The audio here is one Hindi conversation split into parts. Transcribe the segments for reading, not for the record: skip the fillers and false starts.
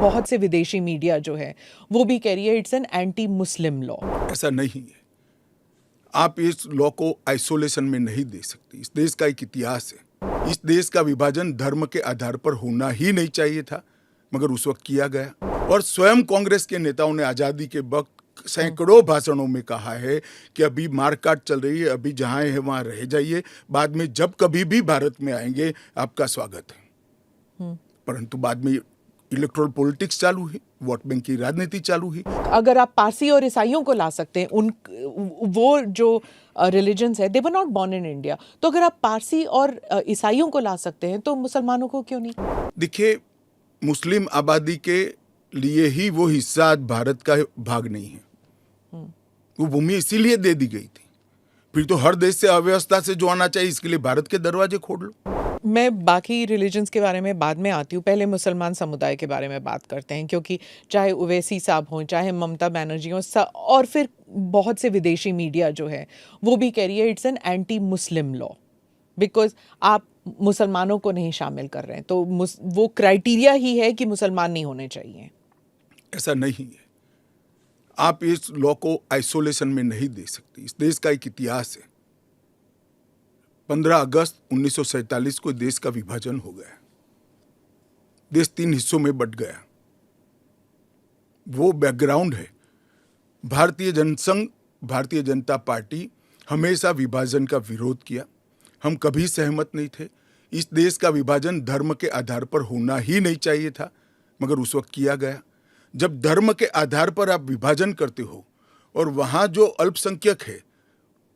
बहुत से विदेशी मीडिया जो है वो भी कह रही है it's an anti Muslim law. ऐसा नहीं है। आप इस लॉ को आइसोलेशन में नहीं दे सकती। इस देश का एक इतिहास है। इस देश का विभाजन धर्म के आधार पर होना ही नहीं चाहिए था, मगर उस वक्त किया गया। और स्वयं कांग्रेस के नेताओं ने आजादी के वक्त सैकड़ों भाषणों में कहा है कि अभी मारकाट चल रही है, अभी जहां है वहां रह जाइए, बाद में जब कभी भी भारत में आएंगे आपका स्वागत है। परंतु बाद में इलेक्टोरल पॉलिटिक्स चालू हुई, वोट बैंक की राजनीति चालू हुई। अगर आप पारसी और ईसाइयों को ला सकते हैं, उन वो जो रिलीजन्स है, they were not born in India, तो अगर आप पारसी और ईसाइयों को ला सकते हैं तो मुसलमानों को क्यों नहीं? देखिए, मुस्लिम आबादी के लिए ही वो हिस्सा आज भारत का भाग नहीं है। वो भूमि इसीलिए दे दी गई थी। फिर तो हर देश से अव्यवस्था से जो आना चाहिए, इसके लिए भारत के दरवाजे खोल लो। मैं बाकी रिलीजन्स के बारे में बाद में आती हूँ, पहले मुसलमान समुदाय के बारे में बात करते हैं, क्योंकि चाहे ओवैसी साहब हों, चाहे ममता बनर्जी हों, और फिर बहुत से विदेशी मीडिया जो है वो भी कह रही है it's an anti Muslim law, because आप मुसलमानों को नहीं शामिल कर रहे हैं, तो वो क्राइटेरिया ही है कि मुसलमान नहीं होने चाहिए। ऐसा नहीं है। आप इस लॉ को आइसोलेशन में नहीं दे सकती। इस देश का एक इतिहास है। 15 अगस्त 1947 को देश का विभाजन हो गया। देश 3 हिस्सों में बंट गया। वो बैकग्राउंड है। भारतीय जनसंघ, भारतीय जनता पार्टी हमेशा विभाजन का विरोध किया। हम कभी सहमत नहीं थे। इस देश का विभाजन धर्म के आधार पर होना ही नहीं चाहिए था, मगर उस वक्त किया गया। जब धर्म के आधार पर आप विभाजन करते हो और वहां जो अल्पसंख्यक है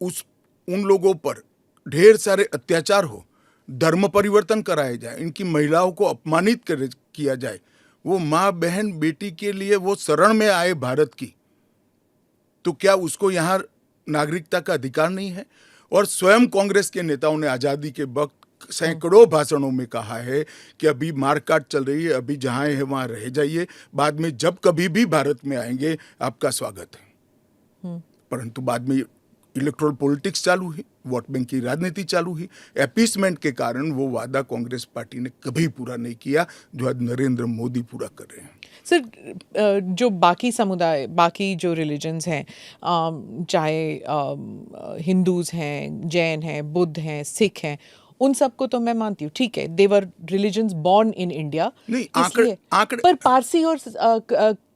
उन लोगों पर ढेर सारे अत्याचार हो, धर्म परिवर्तन कराए जाए, इनकी महिलाओं को अपमानित किया जाए, वो माँ बहन बेटी के लिए वो शरण में आए भारत की, तो क्या उसको यहाँ नागरिकता का अधिकार नहीं है? और स्वयं कांग्रेस के नेताओं ने आजादी के वक्त सैकड़ों भाषणों में कहा है कि अभी मारकाट चल रही है, अभी जहां है वहां रह जाइए, बाद में जब कभी भी भारत में आएंगे आपका स्वागत है। परंतु बाद में इलेक्टोरल पॉलिटिक्स चालू हुई, वोट बैंक की राजनीति चालू हुई। अपीसमेंट के कारण वो वादा कांग्रेस पार्टी ने कभी पूरा नहीं किया जो आज नरेंद्र मोदी पूरा कर रहे हैं। सर, जो बाकी समुदाय, बाकी जो रिलीजन्स हैं, चाहे हिंदूज हैं, जैन हैं, बुद्ध हैं, सिख हैं, उन सबको तो मैं मानती हूँ, ठीक है, देवर रिलीजन्स बॉर्न इन इंडिया, इसलिए पर पारसी और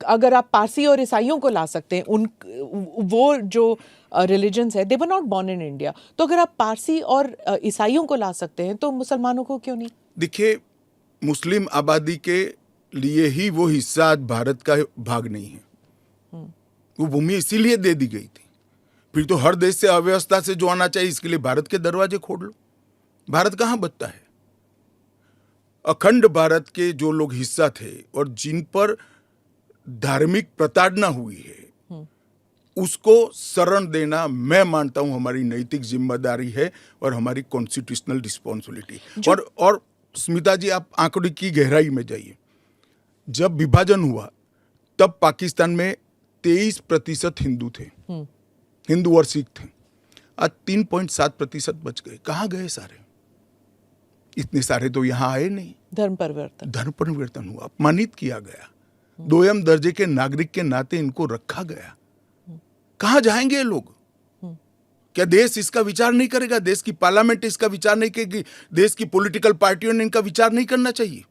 अगर आप पारसी और ईसाइयों को ला सकते हैं, उन वो जो रिलीजन्स है, they were not born in India, तो अगर आप पारसी और ईसाइयों को ला सकते हैं तो मुसलमानों को क्यों नहीं? देखिए, मुस्लिम आबादी के लिए ही वो हिस्सा आज भारत का भाग नहीं है। वो भूमि इसीलिए दे दी गई थी। फिर तो हर देश से अव्यवस्था से जो आना चाहिए, इसके लिए भारत के दरवाजे खोल लो। भारत कहां बचता है? अखंड भारत के जो लोग हिस्सा थे और जिन पर धार्मिक प्रताड़ना हुई है, उसको शरण देना मैं मानता हूं हमारी नैतिक जिम्मेदारी है और हमारी कॉन्स्टिट्यूशनल रिस्पॉन्सिबिलिटी। और स्मिता जी, आप आंकड़े की गहराई में जाइए। जब विभाजन हुआ तब पाकिस्तान में 23% हिंदू थे, हिंदू और सिख थे। आज 3.7% बच गए। कहाँ गए सारे? इतने सारे तो यहाँ आए नहीं। धर्म परिवर्तन हुआ, अपमानित किया गया, दोयम दर्जे के नागरिक के नाते इनको रखा गया। कहाँ जाएंगे ये लोग? क्या देश इसका विचार नहीं करेगा? देश की पार्लियामेंट इसका विचार नहीं करेगी? देश की पॉलिटिकल पार्टियों ने इनका विचार नहीं करना चाहिए?